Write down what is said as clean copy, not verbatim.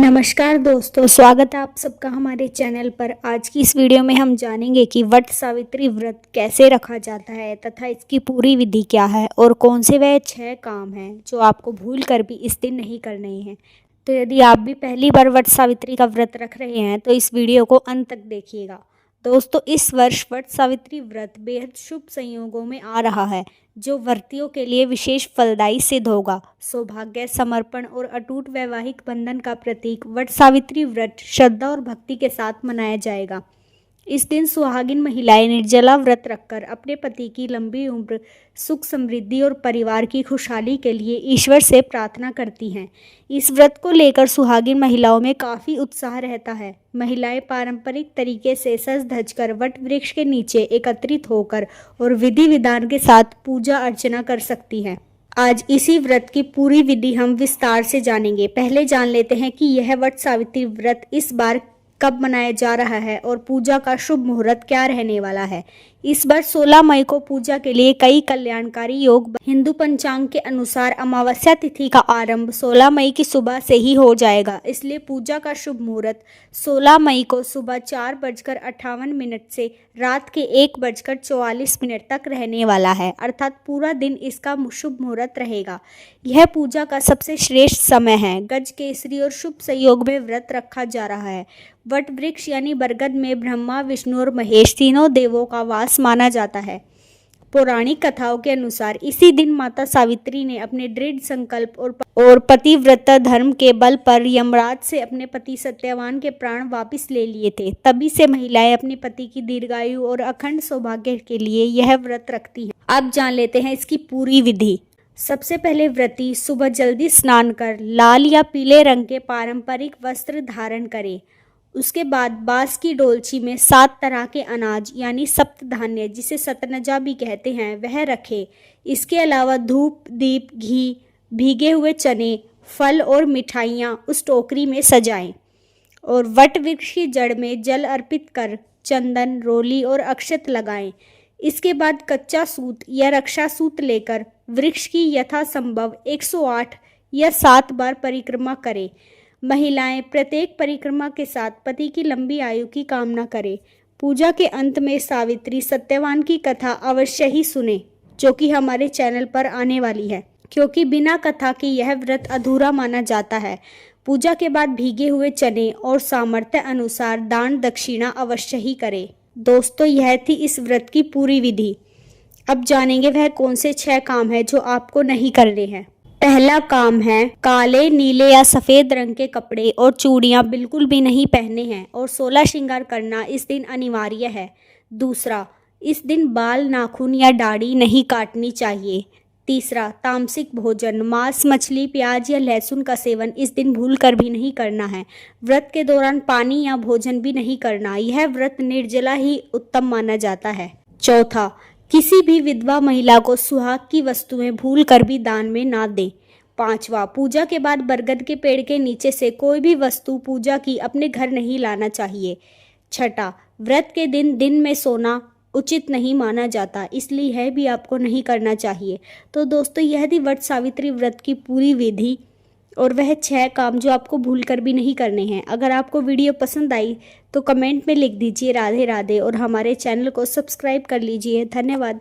नमस्कार दोस्तों, स्वागत है आप सबका हमारे चैनल पर। आज की इस वीडियो में हम जानेंगे कि वट सावित्री व्रत कैसे रखा जाता है तथा इसकी पूरी विधि क्या है और कौन से वह 6 काम हैं जो आपको भूल कर भी इस दिन नहीं करने हैं। तो यदि आप भी पहली बार वट सावित्री का व्रत रख रहे हैं तो इस वीडियो को अंत तक देखिएगा। दोस्तों, इस वर्ष वट सावित्री व्रत बेहद शुभ संयोगों में आ रहा है जो व्रतियों के लिए विशेष फलदायी सिद्ध होगा। सौभाग्य, समर्पण और अटूट वैवाहिक बंधन का प्रतीक वट सावित्री व्रत श्रद्धा और भक्ति के साथ मनाया जाएगा। इस दिन सुहागिन महिलाएं निर्जला व्रत रखकर अपने पति की लंबी उम्र, सुख समृद्धि और परिवार की खुशहाली के लिए ईश्वर से प्रार्थना करती हैं। इस व्रत को लेकर सुहागिन महिलाओं में काफ़ी उत्साह रहता है। महिलाएं पारंपरिक तरीके से सज धज कर वट वृक्ष के नीचे एकत्रित होकर और विधि विधान के साथ पूजा अर्चना कर सकती हैं। आज इसी व्रत की पूरी विधि हम विस्तार से जानेंगे। पहले जान लेते हैं कि यह वट सावित्री व्रत इस बार कब मनाया जा रहा है और पूजा का शुभ मुहूर्त क्या रहने वाला है। इस बार 16 मई को पूजा के लिए कई कल्याणकारी योग। हिंदू पंचांग के अनुसार अमावस्या तिथि का आरंभ 16 मई की सुबह से ही हो जाएगा, इसलिए पूजा का शुभ मुहूर्त 16 मई को सुबह 4:58 से रात के 1:44 तक रहने वाला है, अर्थात पूरा दिन इसका शुभ मुहूर्त रहेगा। यह पूजा का सबसे श्रेष्ठ समय है। गज केसरी और शुभ संयोग में व्रत रखा जा रहा है। वट वृक्ष यानी बरगद में ब्रह्मा, विष्णु और महेश तीनों देवों का वास माना जाता है। पौराणिक कथाओं के अनुसार इसी दिन माता सावित्री ने अपने दृढ़ संकल्प और पतिव्रता धर्म के बल पर यमराज से अपने पति सत्यवान के प्राण वापस ले लिए थे। तभी से महिलाएं अपने पति की दीर्घायु और अखंड सौभाग्य के लिए यह व्रत रखती हैं। अब जान लेते हैं इसकी पूरी विधि। सबसे पहले व्रती सुबह जल्दी स्नान कर लाल या पीले रंग के पारंपरिक वस्त्र धारण करे। उसके बाद बांस की डोलची में 7 तरह के अनाज यानी सप्त धान्य, जिसे सतनजा भी कहते हैं, वह रखे। इसके अलावा धूप, दीप, घी, भीगे हुए चने, फल और मिठाइयाँ उस टोकरी में सजाएं और वट वृक्ष की जड़ में जल अर्पित कर चंदन, रोली और अक्षत लगाएं। इसके बाद कच्चा सूत या रक्षा सूत लेकर वृक्ष की यथासंभव 108 या 7 बार परिक्रमा करें। महिलाएं प्रत्येक परिक्रमा के साथ पति की लंबी आयु की कामना करें। पूजा के अंत में सावित्री सत्यवान की कथा अवश्य ही सुने, जो कि हमारे चैनल पर आने वाली है, क्योंकि बिना कथा के यह व्रत अधूरा माना जाता है। पूजा के बाद भीगे हुए चने और सामर्थ्य अनुसार दान दक्षिणा अवश्य ही करें। दोस्तों, यह थी इस व्रत की पूरी विधि। अब जानेंगे वह कौन से 6 काम है जो आपको नहीं करने हैं। पहला काम है काले, नीले या सफ़ेद रंग के कपड़े और चूड़ियाँ बिल्कुल भी नहीं पहनने हैं और 16 श्रृंगार करना इस दिन अनिवार्य है। दूसरा, इस दिन बाल, नाखून या दाढ़ी नहीं काटनी चाहिए। तीसरा, तामसिक भोजन, मांस, मछली, प्याज या लहसुन का सेवन इस दिन भूल कर भी नहीं करना है। व्रत के दौरान पानी या भोजन भी नहीं करना। यह व्रत निर्जला ही उत्तम माना जाता है। चौथा, किसी भी विधवा महिला को सुहाग की वस्तुएं भूल कर भी दान में ना दें। पांचवा, पूजा के बाद बरगद के पेड़ के नीचे से कोई भी वस्तु पूजा की अपने घर नहीं लाना चाहिए। छठा, व्रत के दिन में सोना उचित नहीं माना जाता, इसलिए यह भी आपको नहीं करना चाहिए। तो दोस्तों, यह थी वट सावित्री व्रत की पूरी विधि और वह 6 काम जो आपको भूल कर भी नहीं करने हैं। अगर आपको वीडियो पसंद आई तो कमेंट में लिख दीजिए राधे राधे और हमारे चैनल को सब्सक्राइब कर लीजिए। धन्यवाद।